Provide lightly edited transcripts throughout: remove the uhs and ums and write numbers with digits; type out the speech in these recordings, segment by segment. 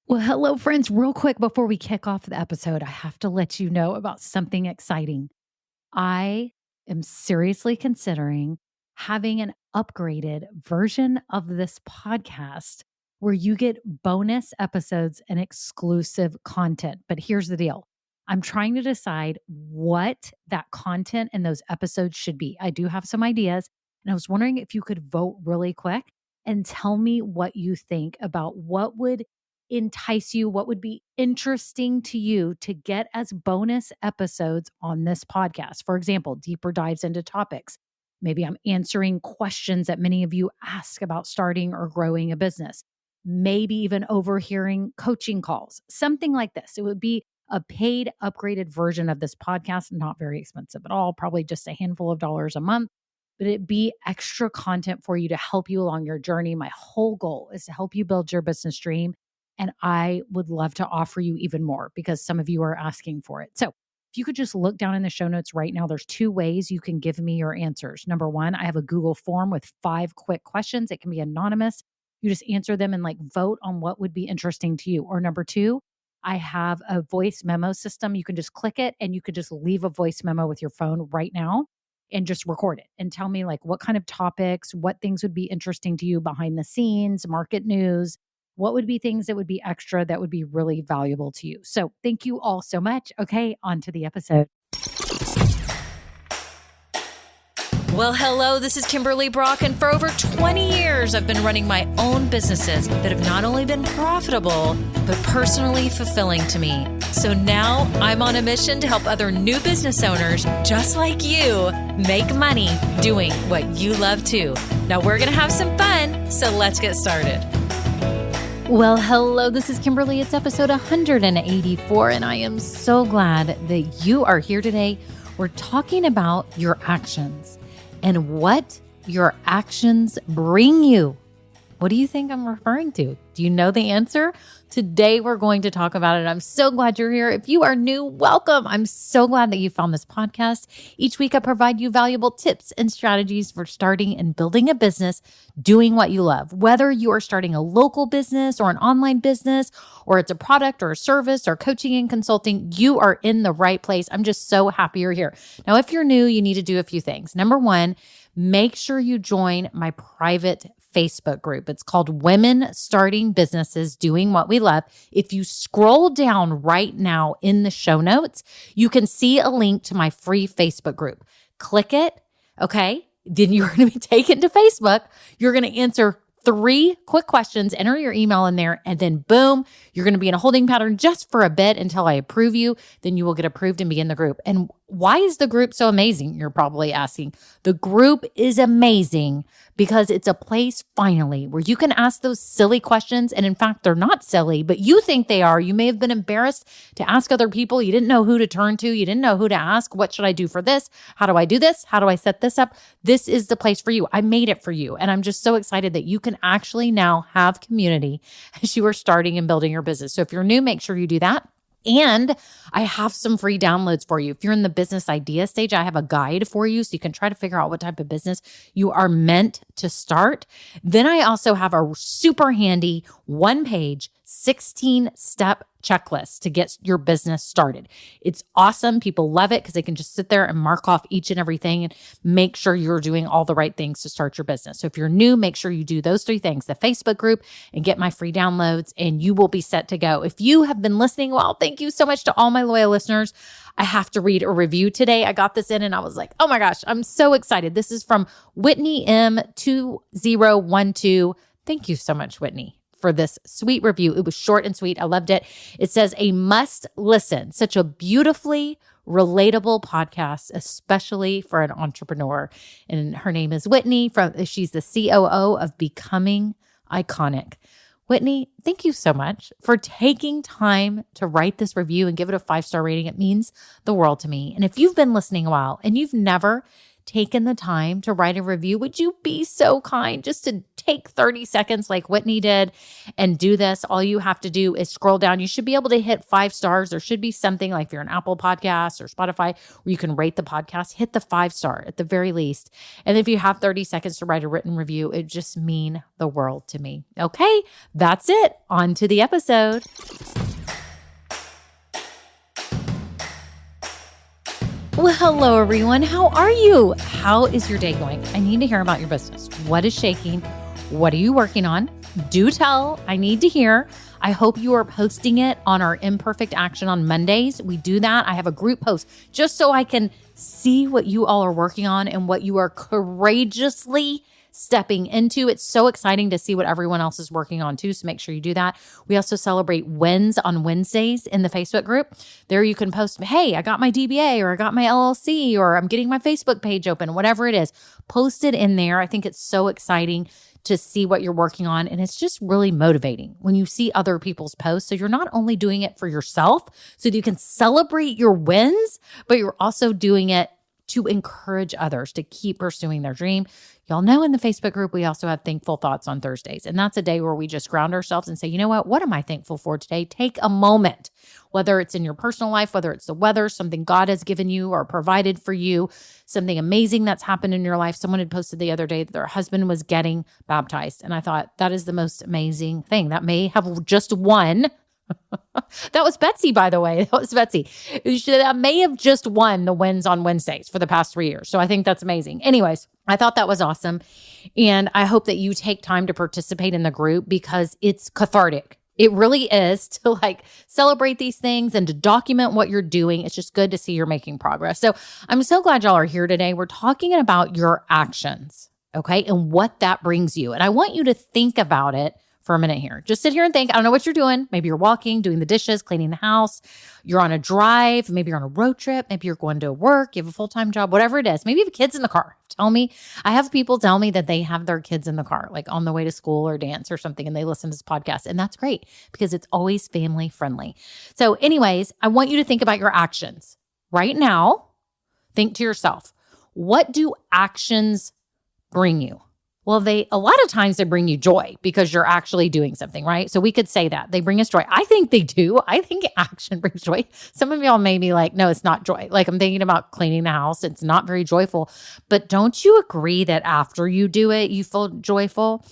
Well, hello, friends. Real quick before we kick off the episode, I have to let you know about something exciting. I am seriously considering having an upgraded version of this podcast where you get bonus episodes and exclusive content. But here's the deal, I'm trying to decide what that content and those episodes should be. I do have some ideas, and I was wondering if you could vote really quick and tell me what you think about what would entice you, what would be interesting to you to get as bonus episodes on this podcast. For example, deeper dives into topics. Maybe I'm answering questions that many of you ask about starting or growing a business. Maybe even overhearing coaching calls, something like this. It would be a paid, upgraded version of this podcast, not very expensive at all, probably just a handful of dollars a month, but it be extra content for you to help you along your journey. My whole goal is to help you build your business dream. And I would love to offer you even more because some of you are asking for it. So if you could just look down in the show notes right now, there's two ways you can give me your answers. Number one, I have a Google form with 5 quick questions. It can be anonymous. You just answer them and vote on what would be interesting to you. Or number two, I have a voice memo system. You can just click it and you could just leave a voice memo with your phone right now and just record it and tell me what kind of topics, what things would be interesting to you behind the scenes, market news, what would be things that would be extra that would be really valuable to you. So thank you all so much. Okay, on to the episode. Well, hello, this is Kimberly Brock, and for over 20 years, I've been running my own businesses that have not only been profitable, but personally fulfilling to me. So now I'm on a mission to help other new business owners, just like you, make money doing what you love too. Now we're going to have some fun, so let's get started. Well, hello, this is Kimberly. It's episode 184, and I am so glad that you are here today. We're talking about your actions and what your actions bring you. What do you think I'm referring to? Do you know the answer? Today, we're going to talk about it. I'm so glad you're here. If you are new, welcome. I'm so glad that you found this podcast. Each week, I provide you valuable tips and strategies for starting and building a business, doing what you love. Whether you are starting a local business or an online business, or it's a product or a service or coaching and consulting, you are in the right place. I'm just so happy you're here. Now, if you're new, you need to do a few things. Number one, make sure you join my private Facebook group. It's called Women Starting Businesses Doing What We Love. If you scroll down right now in the show notes, you can see a link to my free Facebook group. Click it, okay? Then you're going to be taken to Facebook. You're going to answer 3 quick questions, enter your email in there, and then boom, you're going to be in a holding pattern just for a bit until I approve you. Then you will get approved and be in the group. And why is the group so amazing? You're probably asking. The group is amazing because it's a place finally where you can ask those silly questions. And in fact, they're not silly, but you think they are. You may have been embarrassed to ask other people. You didn't know who to turn to. You didn't know who to ask. What should I do for this? How do I do this? How do I set this up? This is the place for you. I made it for you. And I'm just so excited that you can actually now have community as you are starting and building your business. So if you're new, make sure you do that. And I have some free downloads for you. If you're in the business idea stage, I have a guide for you so you can try to figure out what type of business you are meant to start. Then I also have a super handy 1-page 16-step checklist to get your business started. It's awesome. People love it because they can just sit there and mark off each and everything and make sure you're doing all the right things to start your business. So if you're new, make sure you do those 3 things, the Facebook group and get my free downloads, and you will be set to go. If you have been listening, well, thank you so much to all my loyal listeners. I have to read a review today. I got this in and I was like, oh my gosh, I'm so excited. This is from Whitney M2012. Thank you so much, Whitney, for this sweet review. It was short and sweet. I loved it. It says, a must listen. Such a beautifully relatable podcast, especially for an entrepreneur. And her name is Whitney. She's the COO of Becoming Iconic. Whitney, thank you so much for taking time to write this review and give it a 5-star rating. It means the world to me. And if you've been listening a while and you've never taken the time to write a review, would you be so kind just to take 30 seconds like Whitney did and do this? All you have to do is scroll down. You should be able to hit 5 stars. There should be something like if you're an Apple Podcast or Spotify where you can rate the podcast, hit the 5-star at the very least. And if you have 30 seconds to write a written review, it just mean the world to me. Okay, that's it. On to the episode. Well, hello, everyone. How are you? How is your day going? I need to hear about your business. What is shaking? What are you working on? Do tell. I need to hear. I hope you are posting it on our Imperfect Action on Mondays. We do that. I have a group post just so I can see what you all are working on and what you are courageously stepping into. It's so exciting to see what everyone else is working on too, so make sure you do that. We also celebrate wins on Wednesdays in the Facebook group. There you can post, hey, I got my DBA or I got my LLC or I'm getting my Facebook page open, whatever it is. Post it in there. I think it's so exciting to see what you're working on. And it's just really motivating when you see other people's posts. So you're not only doing it for yourself so that you can celebrate your wins, but you're also doing it to encourage others to keep pursuing their dream. Y'all know in the Facebook group, we also have Thankful Thoughts on Thursdays. And that's a day where we just ground ourselves and say, you know what am I thankful for today? Take a moment, whether it's in your personal life, whether it's the weather, something God has given you or provided for you, something amazing that's happened in your life. Someone had posted the other day that their husband was getting baptized. And I thought that is the most amazing thing. That may have just won. That was Betsy, by the way. That was Betsy. That may have just won the wins on Wednesdays for the past 3 years. So I think that's amazing. Anyways, I thought that was awesome. And I hope that you take time to participate in the group because it's cathartic. It really is to like celebrate these things and to document what you're doing. It's just good to see you're making progress. So I'm so glad y'all are here today. We're talking about your actions, okay, and what that brings you. And I want you to think about it for a minute here. Just sit here and think. I don't know what you're doing. Maybe you're walking, doing the dishes, cleaning the house. You're on a drive. Maybe you're on a road trip. Maybe you're going to work. You have a full-time job, whatever it is. Maybe you have kids in the car. I have people tell me that they have their kids in the car, like on the way to school or dance or something, and they listen to this podcast. And that's great because it's always family friendly. So anyways, I want you to think about your actions right now. Think to yourself, what do actions bring you? Well, a lot of times they bring you joy because you're actually doing something, right? So we could say that they bring us joy. I think they do. I think action brings joy. Some of y'all may be like, no, it's not joy. Like I'm thinking about cleaning the house. It's not very joyful. But don't you agree that after you do it, you feel joyful?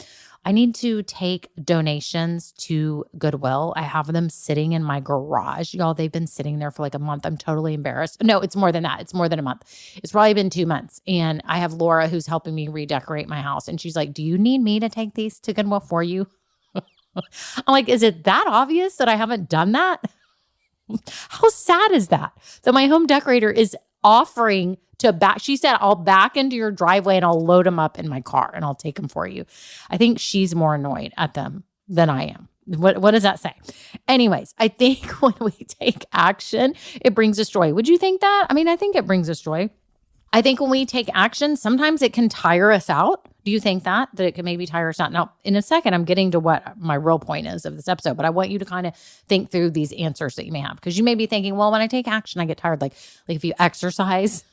I need to take donations to Goodwill. I have them sitting in my garage. Y'all, they've been sitting there for like a month. I'm totally embarrassed. No, it's more than that. It's more than a month. It's probably been 2 months. And I have Laura who's helping me redecorate my house. And she's like, do you need me to take these to Goodwill for you? I'm like, is it that obvious that I haven't done that? How sad is that? That my home decorator is offering to back. She said, I'll back into your driveway and I'll load them up in my car and I'll take them for you. I think she's more annoyed at them than I am. What does that say? Anyways, I think when we take action, it brings us joy. Would you think that? I mean, I think it brings us joy. I think when we take action, sometimes it can tire us out. Do you think that it can maybe tire us out? Now, in a second, I'm getting to what my real point is of this episode, but I want you to kind of think through these answers that you may have, because you may be thinking, well, when I take action, I get tired. Like if you exercise,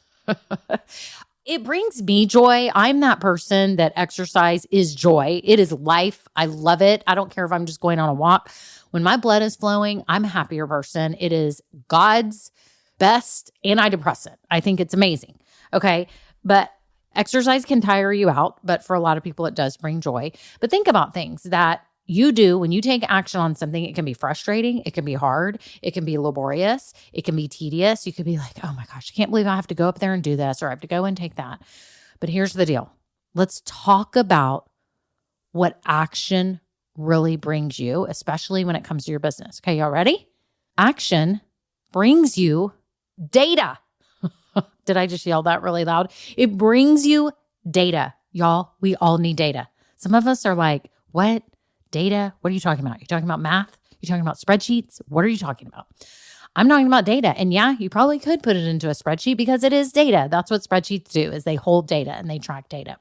it brings me joy. I'm that person that exercise is joy. It is life. I love it. I don't care if I'm just going on a walk. When my blood is flowing, I'm a happier person. It is God's best antidepressant. I think it's amazing. Okay. But exercise can tire you out, but for a lot of people, it does bring joy. But think about things that you do when you take action on something. It can be frustrating. It can be hard. It can be laborious. It can be tedious. You could be like, oh my gosh, I can't believe I have to go up there and do this, or I have to go and take that. But here's the deal. Let's talk about what action really brings you, especially when it comes to your business. Okay, y'all ready? Action brings you data. Did I just yell that really loud? It brings you data. Y'all, we all need data. Some of us are like, what? Data? What are you talking about? You're talking about math? You're talking about spreadsheets? What are you talking about? I'm talking about data. And yeah, you probably could put it into a spreadsheet because it is data. That's what spreadsheets do, is they hold data and they track data.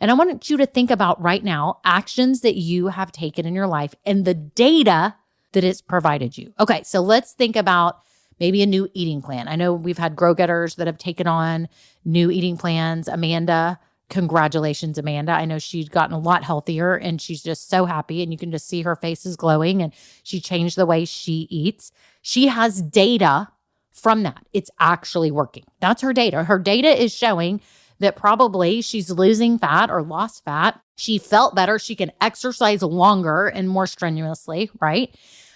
And I want you to think about right now actions that you have taken in your life and the data that it's provided you. Okay, so let's think about maybe a new eating plan. I know we've had Grow Getters that have taken on new eating plans. Amanda, congratulations, Amanda. I know she's gotten a lot healthier and she's just so happy, and you can just see her face is glowing, and she changed the way she eats. She has data from that. It's actually working. That's her data. Her data is showing that probably she's losing fat or lost fat. She felt better. She can exercise longer and more strenuously, right?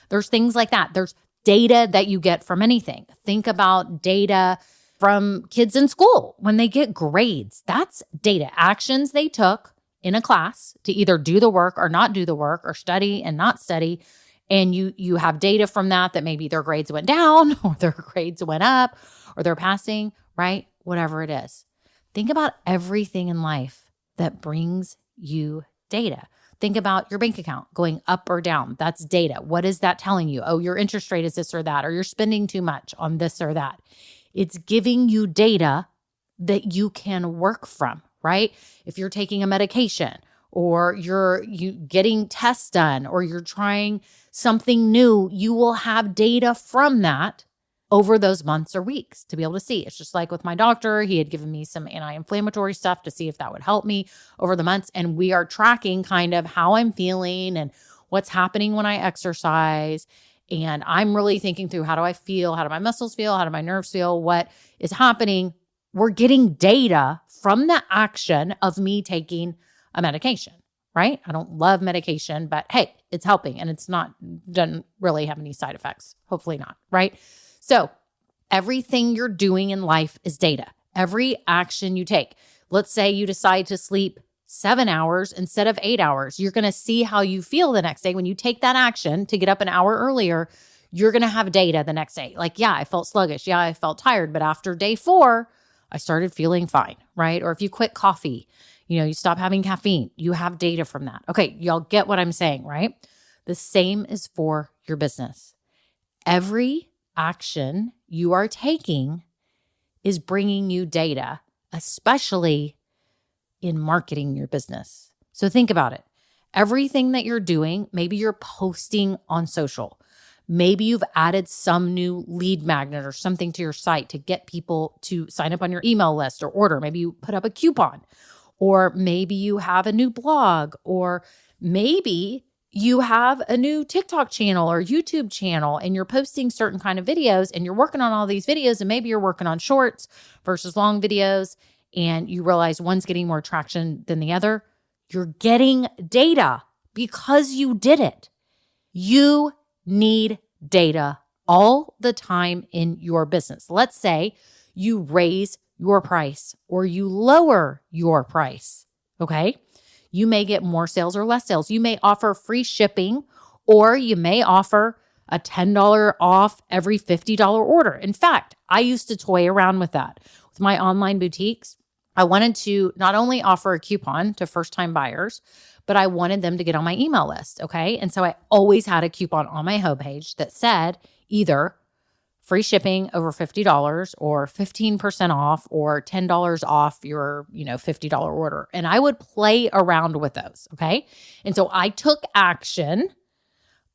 There's things like that. There's data that you get from anything. Think about data from kids in school when they get grades. That's data. Actions they took in a class to either do the work or not do the work, or study and not study. And you have data from that maybe their grades went down or their grades went up or they're passing, right? Whatever it is. Think about everything in life that brings you data. Think about your bank account going up or down. That's data. What is that telling you? Oh, your interest rate is this or that, or you're spending too much on this or that. It's giving you data that you can work from, right? If you're taking a medication, or you're getting tests done, or you're trying something new, you will have data from that over those months or weeks to be able to see. It's just like with my doctor, he had given me some anti-inflammatory stuff to see if that would help me over the months. And we are tracking kind of how I'm feeling and what's happening when I exercise. And I'm really thinking through, how do I feel? How do my muscles feel? How do my nerves feel? What is happening? We're getting data from the action of me taking a medication, right? I don't love medication, but hey, it's helping, and doesn't really have any side effects. Hopefully not, right? So everything you're doing in life is data. Every action you take. Let's say you decide to sleep 7 hours instead of 8 hours. You're going to see how you feel the next day. When you take that action to get up an hour earlier, you're going to have data the next day. Like, yeah, I felt sluggish. Yeah, I felt tired. But after day 4, I started feeling fine, right? Or if you quit coffee, you stop having caffeine, you have data from that. Okay, y'all get what I'm saying, right? The same is for your business. Every action you are taking is bringing you data, especially in marketing your business. So think about it. Everything that you're doing, maybe you're posting on social. Maybe you've added some new lead magnet or something to your site to get people to sign up on your email list or order. Maybe you put up a coupon, or maybe you have a new blog, or maybe you have a new TikTok channel or YouTube channel and you're posting certain kind of videos and you're working on all these videos, and maybe you're working on shorts versus long videos, and you realize one's getting more traction than the other. You're getting data because you did it. You need data all the time in your business. Let's say you raise your price or you lower your price, okay? You may get more sales or less sales. You may offer free shipping, or you may offer a $10 off every $50 order. In fact, I used to toy around with that. With my online boutiques, I wanted to not only offer a coupon to first-time buyers, but I wanted them to get on my email list, okay? And so I always had a coupon on my homepage that said either free shipping over $50 or 15% off or $10 off your, $50 order. And I would play around with those, okay? And so I took action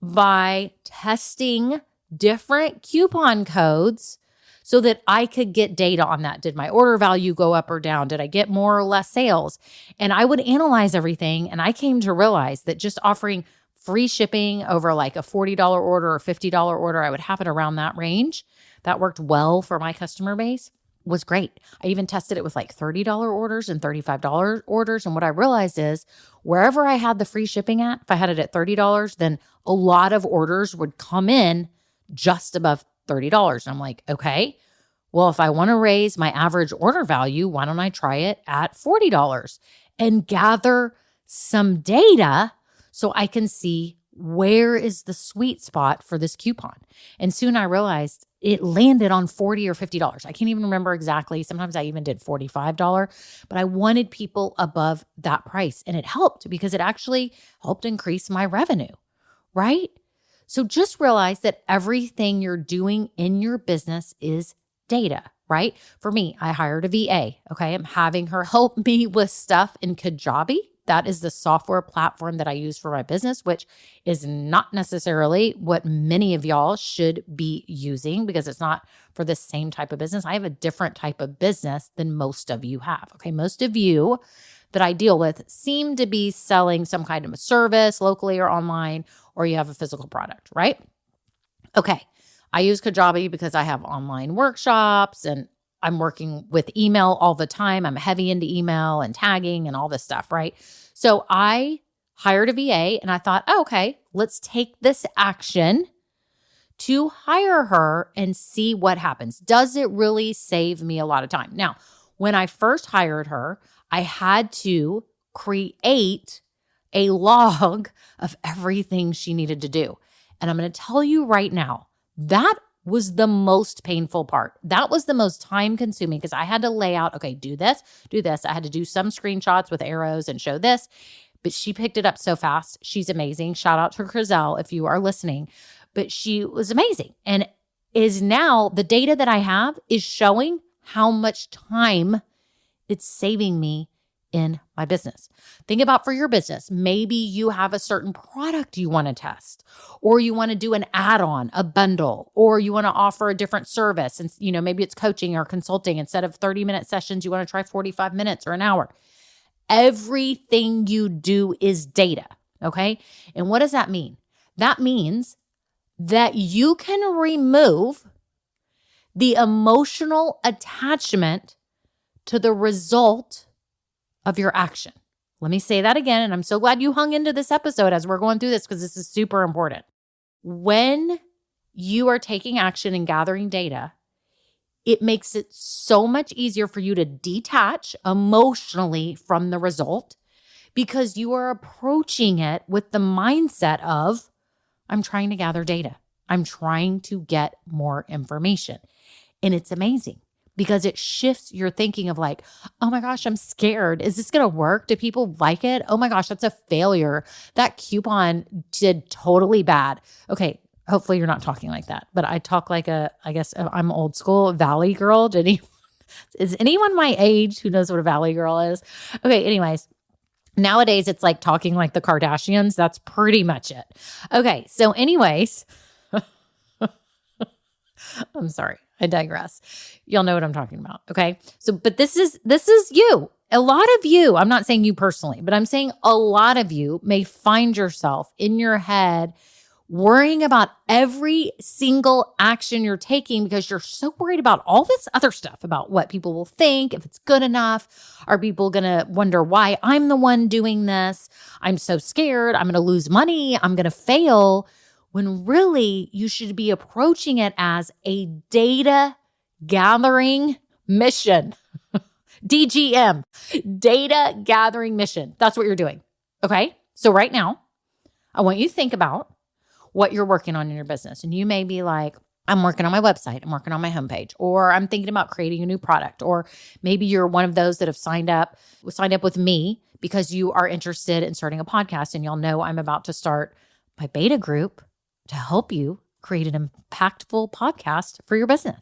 by testing different coupon codes so that I could get data on that. Did my order value go up or down? Did I get more or less sales? And I would analyze everything, and I came to realize that just offering free shipping over like a $40 order or $50 order, I would have it around that range. That worked well for my customer base, was great. I even tested it with like $30 orders and $35 orders. And what I realized is wherever I had the free shipping at, if I had it at $30, then a lot of orders would come in just above $30. And I'm like, okay, well, if I want to raise my average order value, why don't I try it at $40 and gather some data so I can see where is the sweet spot for this coupon. And soon I realized it landed on $40 or $50. I can't even remember exactly. Sometimes I even did $45, but I wanted people above that price. And it helped because it actually helped increase my revenue, right? So just realize that everything you're doing in your business is data, right? For me, I hired a VA, okay? I'm having her help me with stuff in Kajabi, That is the software platform that I use for my business, which is not necessarily what many of y'all should be using because it's not for the same type of business. I have a different type of business than most of you have. Okay. Most of you that I deal with seem to be selling some kind of a service locally or online, or you have a physical product, right? Okay. I use Kajabi because I have online workshops and I'm working with email all the time. I'm heavy into email and tagging and all this stuff, right? So I hired a VA and I thought, oh, okay, let's take this action to hire her and see what happens. Does it really save me a lot of time? Now, when I first hired her, I had to create a log of everything she needed to do. And I'm going to tell you right now, that was the most painful part. That was the most time consuming because I had to lay out, okay, do this. I had to do some screenshots with arrows and show this, but she picked it up so fast. She's amazing. Shout out to Crizel if you are listening, but she was amazing. And is now the data that I have is showing how much time it's saving me in my business. Think about for your business. Maybe you have a certain product you want to test, or you want to do an add-on, a bundle, or you want to offer a different service. And, maybe it's coaching or consulting. Instead of 30-minute sessions, you want to try 45 minutes or an hour. Everything you do is data. Okay. And what does that mean? That means that you can remove the emotional attachment to the result of your action. Let me say that again. And I'm so glad you hung into this episode as we're going through this because this is super important. When you are taking action and gathering data, it makes it so much easier for you to detach emotionally from the result because you are approaching it with the mindset of, I'm trying to gather data. I'm trying to get more information. And it's amazing because it shifts your thinking of like, oh my gosh, I'm scared. Is this going to work? Do people like it? Oh my gosh, that's a failure. That coupon did totally bad. Okay, hopefully you're not talking like that. But I talk like I guess I'm old school Valley girl. Is anyone my age who knows what a Valley girl is? Okay, anyways. Nowadays, it's like talking like the Kardashians. That's pretty much it. Okay, so anyways, I'm sorry. I digress. You'll know what I'm talking about. Okay. So, but this is you. A lot of you, I'm not saying you personally, but I'm saying a lot of you may find yourself in your head worrying about every single action you're taking because you're so worried about all this other stuff about what people will think, if it's good enough. Are people going to wonder why I'm the one doing this? I'm so scared. I'm going to lose money. I'm going to fail. When really you should be approaching it as a data gathering mission. DGM, data gathering mission. That's what you're doing. Okay. So right now, I want you to think about what you're working on in your business. And you may be like, I'm working on my website. I'm working on my homepage, or I'm thinking about creating a new product. Or maybe you're one of those that have signed up with me because you are interested in starting a podcast. And y'all know I'm about to start my beta group to help you create an impactful podcast for your business.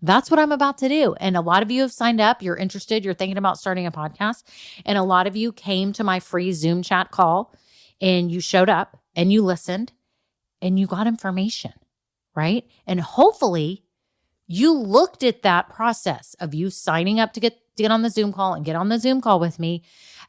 That's what I'm about to do. And a lot of you have signed up. You're interested. You're thinking about starting a podcast. And a lot of you came to my free Zoom chat call and you showed up and you listened and you got information, right? And hopefully you looked at that process of you signing up to get on the Zoom call and get on the Zoom call with me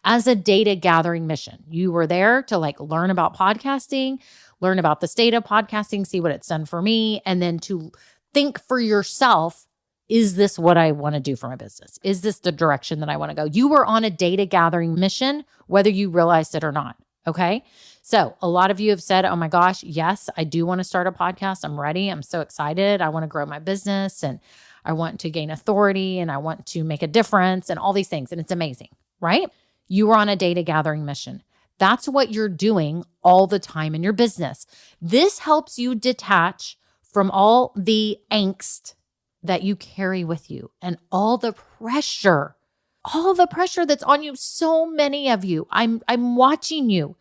as a data gathering mission. You were there to learn about podcasting, learn about the state of podcasting, see what it's done for me, and then to think for yourself, is this what I want to do for my business? Is this the direction that I want to go? You were on a data gathering mission, whether you realized it or not. Okay. So a lot of you have said, oh my gosh, yes, I do want to start a podcast. I'm ready. I'm so excited. I want to grow my business and I want to gain authority and I want to make a difference and all these things. And it's amazing, right? You were on a data gathering mission. That's what you're doing all the time in your business. This helps you detach from all the angst that you carry with you and all the pressure that's on you. So many of you, I'm watching you.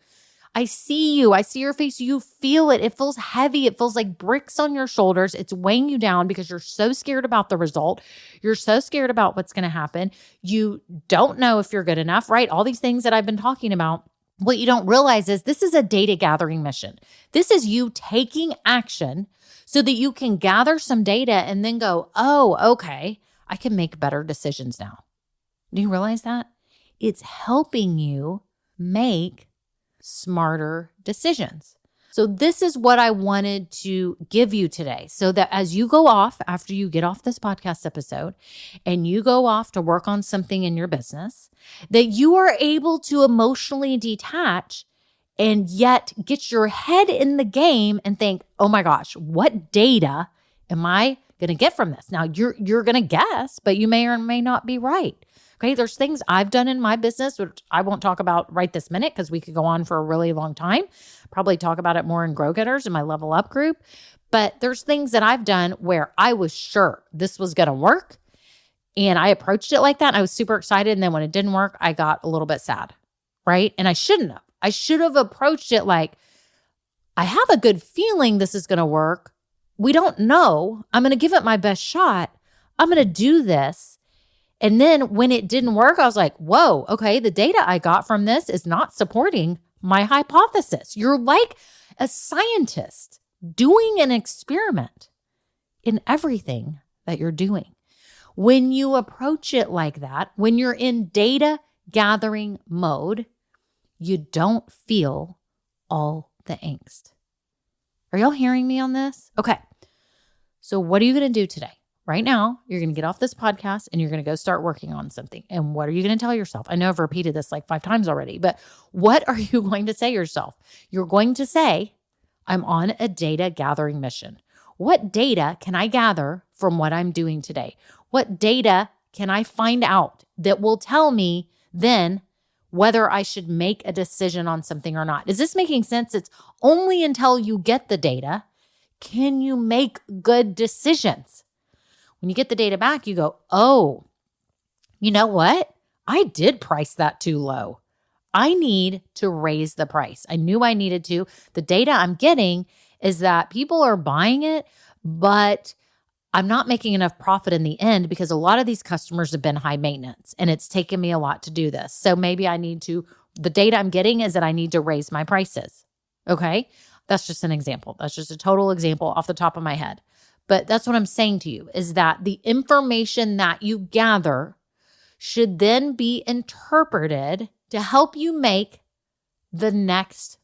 I see you. I see your face. You feel it. It feels heavy. It feels like bricks on your shoulders. It's weighing you down because you're so scared about the result. You're so scared about what's going to happen. You don't know if you're good enough, right? All these things that I've been talking about. What you don't realize is this is a data gathering mission. This is you taking action so that you can gather some data and then go, oh, okay, I can make better decisions now. Do you realize that? It's helping you make smarter decisions. So this is what I wanted to give you today, so that as you go off, after you get off this podcast episode and you go off to work on something in your business, that you are able to emotionally detach and yet get your head in the game and think, oh my gosh, what data am I going to get from this? Now you're going to guess, but you may or may not be right. Okay, there's things I've done in my business, which I won't talk about right this minute because we could go on for a really long time. Probably talk about it more in Grow Getters in my Level Up group. But there's things that I've done where I was sure this was going to work. And I approached it like that. And I was super excited. And then when it didn't work, I got a little bit sad, right? And I shouldn't have. I should have approached it like, I have a good feeling this is going to work. We don't know. I'm going to give it my best shot. I'm going to do this. And then when it didn't work, I was like, whoa, okay, the data I got from this is not supporting my hypothesis. You're like a scientist doing an experiment in everything that you're doing. When you approach it like that, when you're in data gathering mode, you don't feel all the angst. Are y'all hearing me on this? Okay. So what are you going to do today? Right now, you're going to get off this podcast and you're going to go start working on something. And what are you going to tell yourself? I know I've repeated this like 5 times already, but what are you going to say to yourself? You're going to say, I'm on a data gathering mission. What data can I gather from what I'm doing today? What data can I find out that will tell me then whether I should make a decision on something or not? Is this making sense? It's only until you get the data can you make good decisions. When you get the data back, you go, oh, you know what? I did price that too low. I need to raise the price. I knew I needed to. The data I'm getting is that people are buying it, but I'm not making enough profit in the end because a lot of these customers have been high maintenance and it's taken me a lot to do this. So maybe the data I'm getting is that I need to raise my prices. Okay. That's just an example. That's just a total example off the top of my head. But that's what I'm saying to you is that the information that you gather should then be interpreted to help you make the next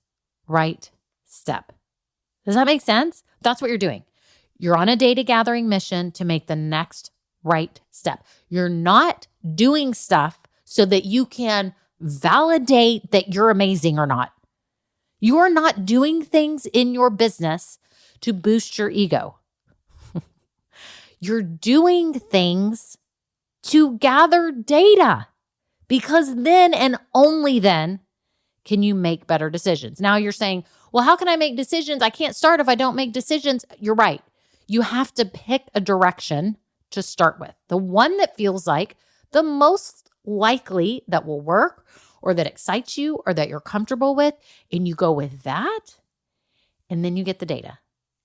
right step. Does that make sense? That's what you're doing. You're on a data gathering mission to make the next right step. You're not doing stuff so that you can validate that you're amazing or not. You are not doing things in your business to boost your ego. You're doing things to gather data because then and only then can you make better decisions. Now you're saying, well, how can I make decisions? I can't start if I don't make decisions. You're right. You have to pick a direction to start with. The one that feels like the most likely that will work or that excites you or that you're comfortable with, and you go with that, and then you get the data.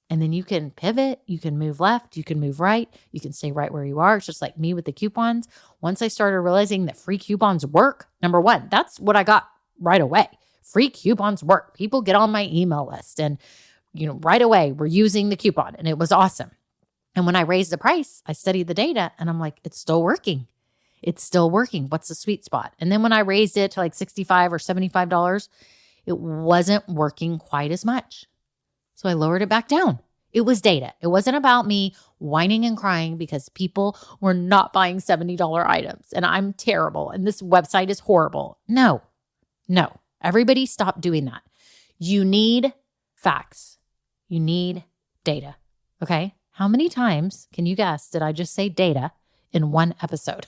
And then you can pivot, you can move left, you can move right, you can stay right where you are. It's just like me with the coupons. Once I started realizing that free coupons work, number one, that's what I got right away. Free coupons work. People get on my email list and, right away we're using the coupon and it was awesome. And when I raised the price, I studied the data and I'm like, it's still working. It's still working. What's the sweet spot? And then when I raised it to like $65 or $75, it wasn't working quite as much. So I lowered it back down. It was data. It wasn't about me whining and crying because people were not buying $70 items and I'm terrible and this website is horrible. No. Everybody stop doing that. You need facts. You need data. Okay? How many times, can you guess, did I just say data in one episode?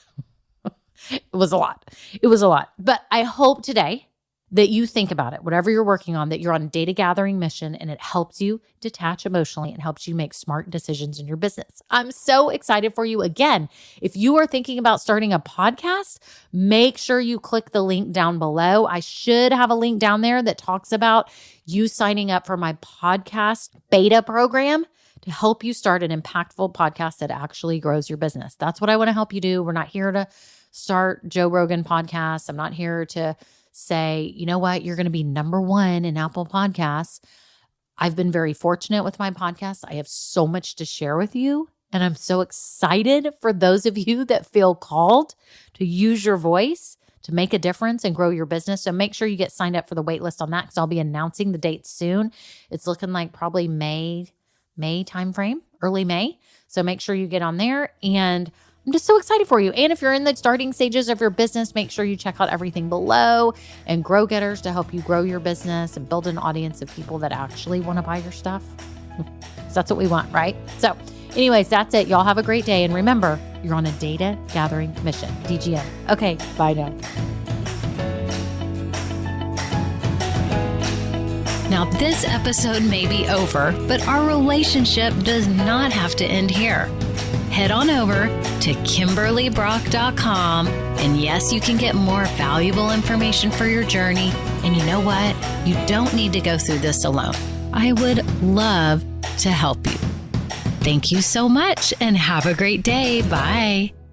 It was a lot. But I hope today that you think about it, whatever you're working on, that you're on a data gathering mission and it helps you detach emotionally and helps you make smart decisions in your business. I'm so excited for you. Again, if you are thinking about starting a podcast, make sure you click the link down below. I should have a link down there that talks about you signing up for my podcast beta program to help you start an impactful podcast that actually grows your business. That's what I want to help you do. We're not here to start Joe Rogan podcasts. I'm not here to say, you know what, you're going to be number one in Apple Podcasts. I've been very fortunate with my podcast. I have so much to share with you. And I'm so excited for those of you that feel called to use your voice to make a difference and grow your business. So make sure you get signed up for the waitlist on that because I'll be announcing the date soon. It's looking like probably May timeframe, early May. So make sure you get on there, and I'm just so excited for you. And if you're in the starting stages of your business, make sure you check out everything below and Grow Getters to help you grow your business and build an audience of people that actually want to buy your stuff. So that's what we want, right? So anyways, that's it. Y'all have a great day. And remember, you're on a data gathering mission. DGM. Okay, bye now. Now, this episode may be over, but our relationship does not have to end here. Head on over to KimberlyBrock.com. And yes, you can get more valuable information for your journey. And you know what? You don't need to go through this alone. I would love to help you. Thank you so much and have a great day. Bye.